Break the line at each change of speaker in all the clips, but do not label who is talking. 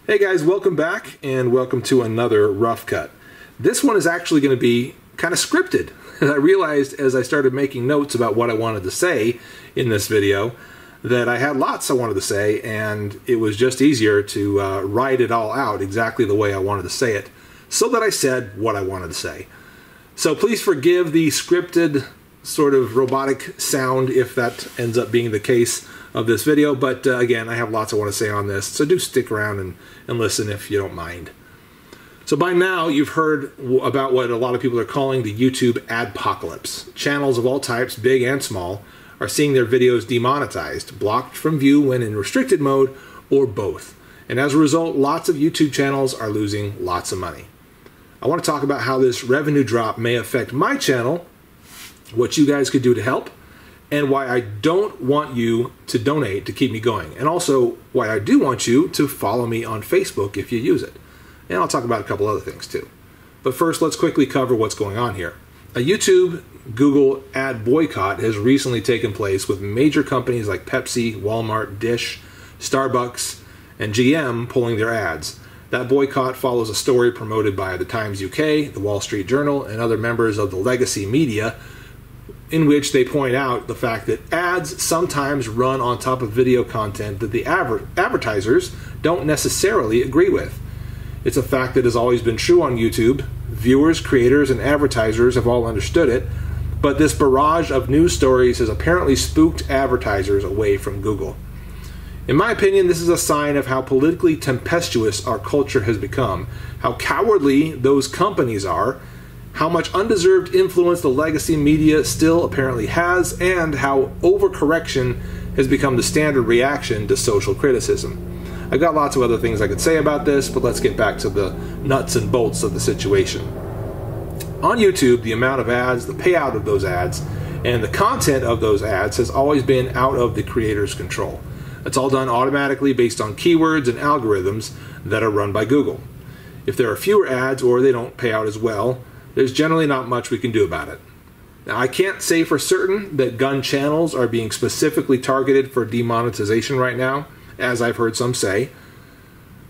Hey guys, welcome back and welcome to another rough cut. This one is actually going to be kind of scripted. I realized as I started making notes about what I wanted to say in this video that I had lots I wanted to say, and it was just easier to write it all out exactly the way I wanted to say it, so that I said what I wanted to say. So please forgive the scripted sort of robotic sound if that ends up being the case of this video, but again, I have lots I want to say on this, so do stick around and listen if you don't mind. So by now, you've heard about what a lot of people are calling the YouTube Adpocalypse. Channels of all types, big and small, are seeing their videos demonetized, blocked from view when in restricted mode, or both. And as a result, lots of YouTube channels are losing lots of money. I want to talk about how this revenue drop may affect my channel, what you guys could do to help, and why I don't want you to donate to keep me going, and also why I do want you to follow me on Facebook if you use it. And I'll talk about a couple other things too. But first, let's quickly cover what's going on here. A YouTube Google ad boycott has recently taken place with major companies like Pepsi, Walmart, Dish, Starbucks, and GM pulling their ads. That boycott follows a story promoted by the Times UK, the Wall Street Journal, and other members of the legacy media, in which they point out the fact that ads sometimes run on top of video content that the advertisers don't necessarily agree with. It's a fact that has always been true on YouTube. Viewers, creators, and advertisers have all understood it, but this barrage of news stories has apparently spooked advertisers away from Google. In my opinion, this is a sign of how politically tempestuous our culture has become, how cowardly those companies are, how much undeserved influence the legacy media still apparently has, and how overcorrection has become the standard reaction to social criticism. I've got lots of other things I could say about this, but let's get back to the nuts and bolts of the situation. On YouTube, the amount of ads, the payout of those ads, and the content of those ads has always been out of the creator's control. It's all done automatically based on keywords and algorithms that are run by Google. If there are fewer ads or they don't pay out as well, there's generally not much we can do about it. Now, I can't say for certain that gun channels are being specifically targeted for demonetization right now, as I've heard some say.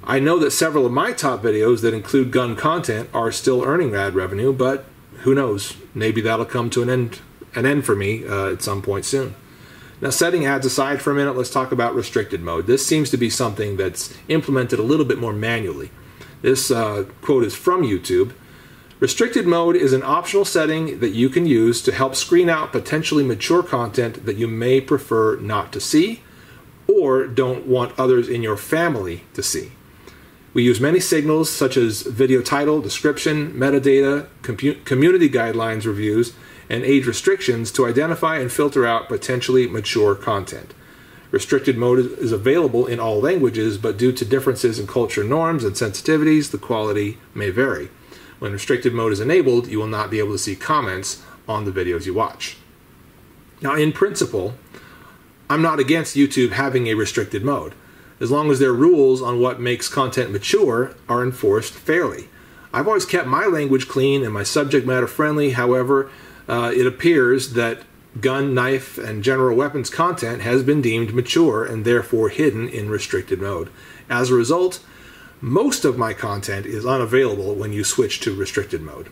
I know that several of my top videos that include gun content are still earning ad revenue, but who knows? Maybe that'll come to an end for me at some point soon. Now, setting ads aside for a minute, let's talk about restricted mode. This seems to be something that's implemented a little bit more manually. This quote is from YouTube. Restricted mode is an optional setting that you can use to help screen out potentially mature content that you may prefer not to see or don't want others in your family to see. We use many signals such as video title, description, metadata, community guidelines reviews, and age restrictions to identify and filter out potentially mature content. Restricted mode is available in all languages, but due to differences in culture norms and sensitivities, the quality may vary. When restricted mode is enabled, you will not be able to see comments on the videos you watch. Now, in principle, I'm not against YouTube having a restricted mode, as long as their rules on what makes content mature are enforced fairly. I've always kept my language clean and my subject matter friendly. However, it appears that gun, knife, and general weapons content has been deemed mature and therefore hidden in restricted mode. As a result, most of my content is unavailable when you switch to restricted mode.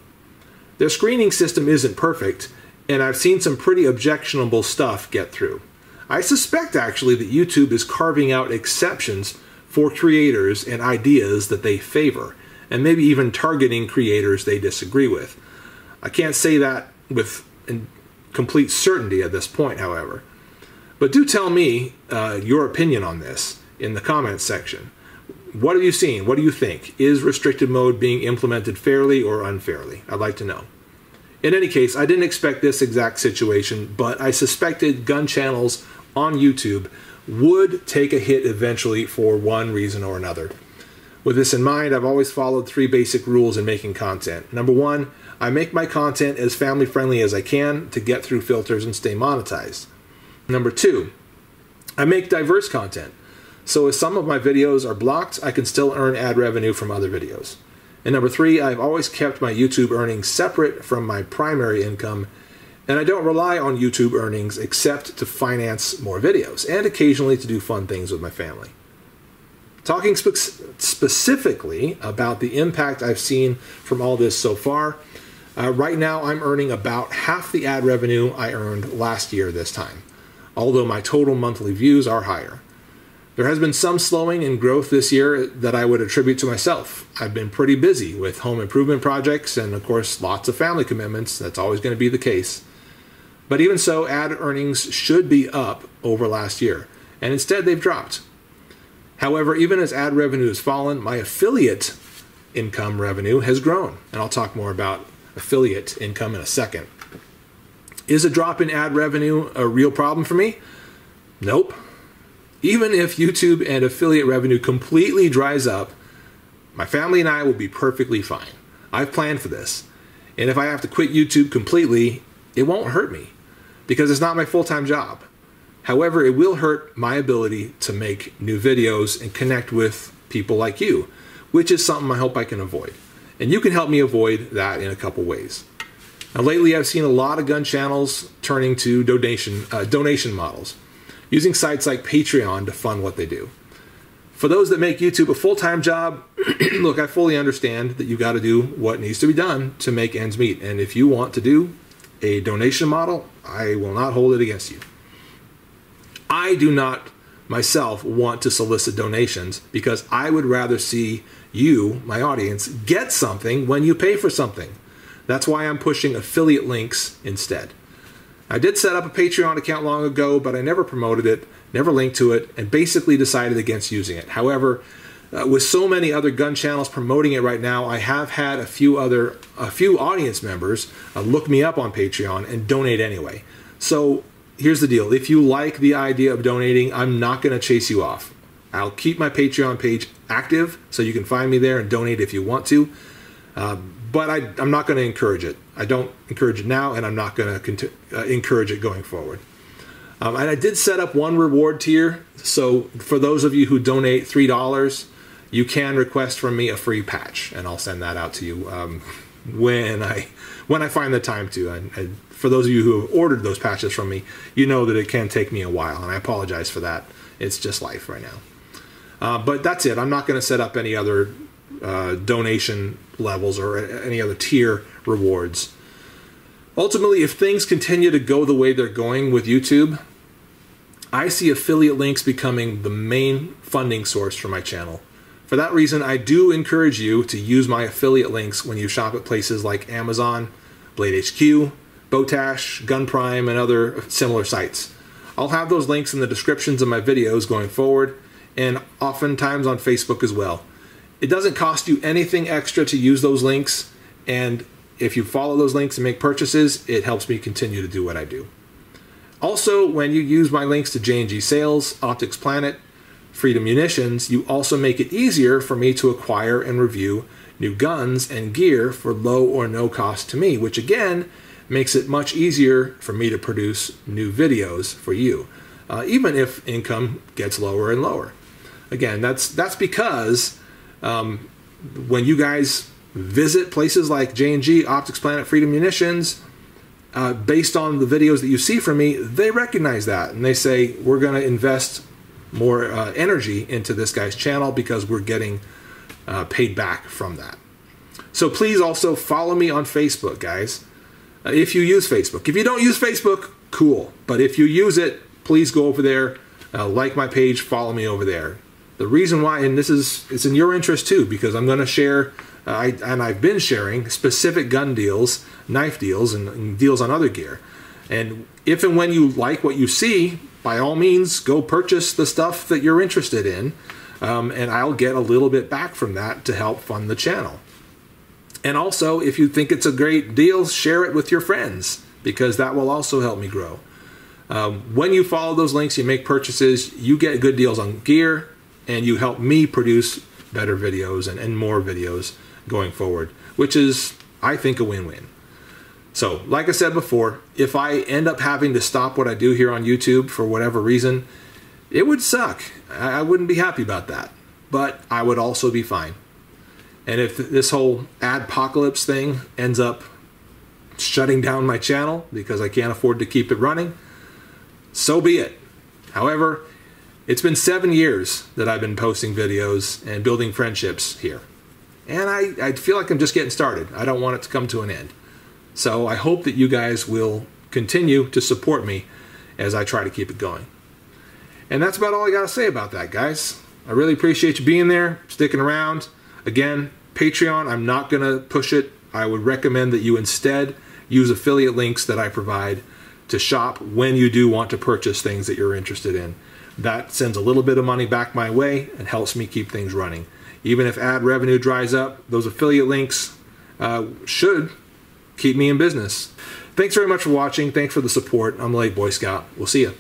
Their screening system isn't perfect, and I've seen some pretty objectionable stuff get through. I suspect actually that YouTube is carving out exceptions for creators and ideas that they favor, and maybe even targeting creators they disagree with. I can't say that with complete certainty at this point, however. But do tell me your opinion on this in the comments section. What have you seen? What do you think? Is restricted mode being implemented fairly or unfairly? I'd like to know. In any case, I didn't expect this exact situation, but I suspected gun channels on YouTube would take a hit eventually for one reason or another. With this in mind, I've always followed three basic rules in making content. Number one, I make my content as family friendly as I can to get through filters and stay monetized. Number two, I make diverse content. So if some of my videos are blocked, I can still earn ad revenue from other videos. And number three, I've always kept my YouTube earnings separate from my primary income, and I don't rely on YouTube earnings except to finance more videos and occasionally to do fun things with my family. Talking specifically about the impact I've seen from all this so far, right now I'm earning about half the ad revenue I earned last year this time, although my total monthly views are higher. There has been some slowing in growth this year that I would attribute to myself. I've been pretty busy with home improvement projects and, of course, lots of family commitments. That's always going to be the case. But even so, ad earnings should be up over last year, and instead they've dropped. However, even as ad revenue has fallen, my affiliate income revenue has grown, and I'll talk more about affiliate income in a second. Is a drop in ad revenue a real problem for me? Nope. Even if YouTube and affiliate revenue completely dries up, my family and I will be perfectly fine. I've planned for this. And if I have to quit YouTube completely, it won't hurt me because it's not my full-time job. However, it will hurt my ability to make new videos and connect with people like you, which is something I hope I can avoid. And you can help me avoid that in a couple ways. Now, lately, I've seen a lot of gun channels turning to donation models, using sites like Patreon to fund what they do. For those that make YouTube a full-time job, look, I fully understand that you got to do what needs to be done to make ends meet. And if you want to do a donation model, I will not hold it against you. I do not myself want to solicit donations because I would rather see you, my audience, get something when you pay for something. That's why I'm pushing affiliate links instead. I did set up a Patreon account long ago, but I never promoted it, never linked to it, and basically decided against using it. However, with so many other gun channels promoting it right now, I have had a few audience members look me up on Patreon and donate anyway. So here's the deal. If you like the idea of donating, I'm not going to chase you off. I'll keep my Patreon page active so you can find me there and donate if you want to. But I'm not going to encourage it. I don't encourage it now, and I'm not going to encourage it going forward. And I did set up one reward tier. So for those of you who donate $3, you can request from me a free patch, and I'll send that out to you when I find the time to. And for those of you who have ordered those patches from me, you know that it can take me a while, and I apologize for that. It's just life right now. But that's it. I'm not going to set up any other donation levels or any other tier rewards. Ultimately, if things continue to go the way they're going with YouTube, I see affiliate links becoming the main funding source for my channel. For that reason, I do encourage you to use my affiliate links when you shop at places like Amazon, Blade HQ, Botash, Gun Prime, and other similar sites. I'll have those links in the descriptions of my videos going forward, and oftentimes on Facebook as well. It doesn't cost you anything extra to use those links, and if you follow those links and make purchases, it helps me continue to do what I do. Also, when you use my links to J&G Sales, Optics Planet, Freedom Munitions, you also make it easier for me to acquire and review new guns and gear for low or no cost to me, which again makes it much easier for me to produce new videos for you, even if income gets lower and lower. Again, that's because when you guys visit places like J&G, Optics Planet, Freedom Munitions, based on the videos that you see from me, they recognize that and they say, we're going to invest more energy into this guy's channel because we're getting paid back from that. So please also follow me on Facebook, guys, if you use Facebook. If you don't use Facebook, cool. But if you use it, please go over there, like my page, follow me over there. The reason why, and it's in your interest too, because I'm going to share, and I've been sharing specific gun deals, knife deals, and deals on other gear. And if and when you like what you see, by all means, go purchase the stuff that you're interested in, and I'll get a little bit back from that to help fund the channel. And also, if you think it's a great deal, share it with your friends, because that will also help me grow. When you follow those links, you make purchases, you get good deals on gear, and you help me produce better videos and more videos going forward, which is, I think, a win-win. So, like I said before, if I end up having to stop what I do here on YouTube for whatever reason, it would suck. I wouldn't be happy about that. But I would also be fine. And if this whole Adpocalypse thing ends up shutting down my channel because I can't afford to keep it running, so be it. However, It's been 7 years that I've been posting videos and building friendships here. And I feel like I'm just getting started. I don't want it to come to an end. So I hope that you guys will continue to support me as I try to keep it going. And that's about all I got to say about that, guys. I really appreciate you being there, sticking around. Again, Patreon, I'm not going to push it. I would recommend that you instead use affiliate links that I provide to shop when you do want to purchase things that you're interested in. That sends a little bit of money back my way and helps me keep things running. Even if ad revenue dries up, those affiliate links should keep me in business. Thanks very much for watching. Thanks for the support. I'm the Late Boy Scout. We'll see you.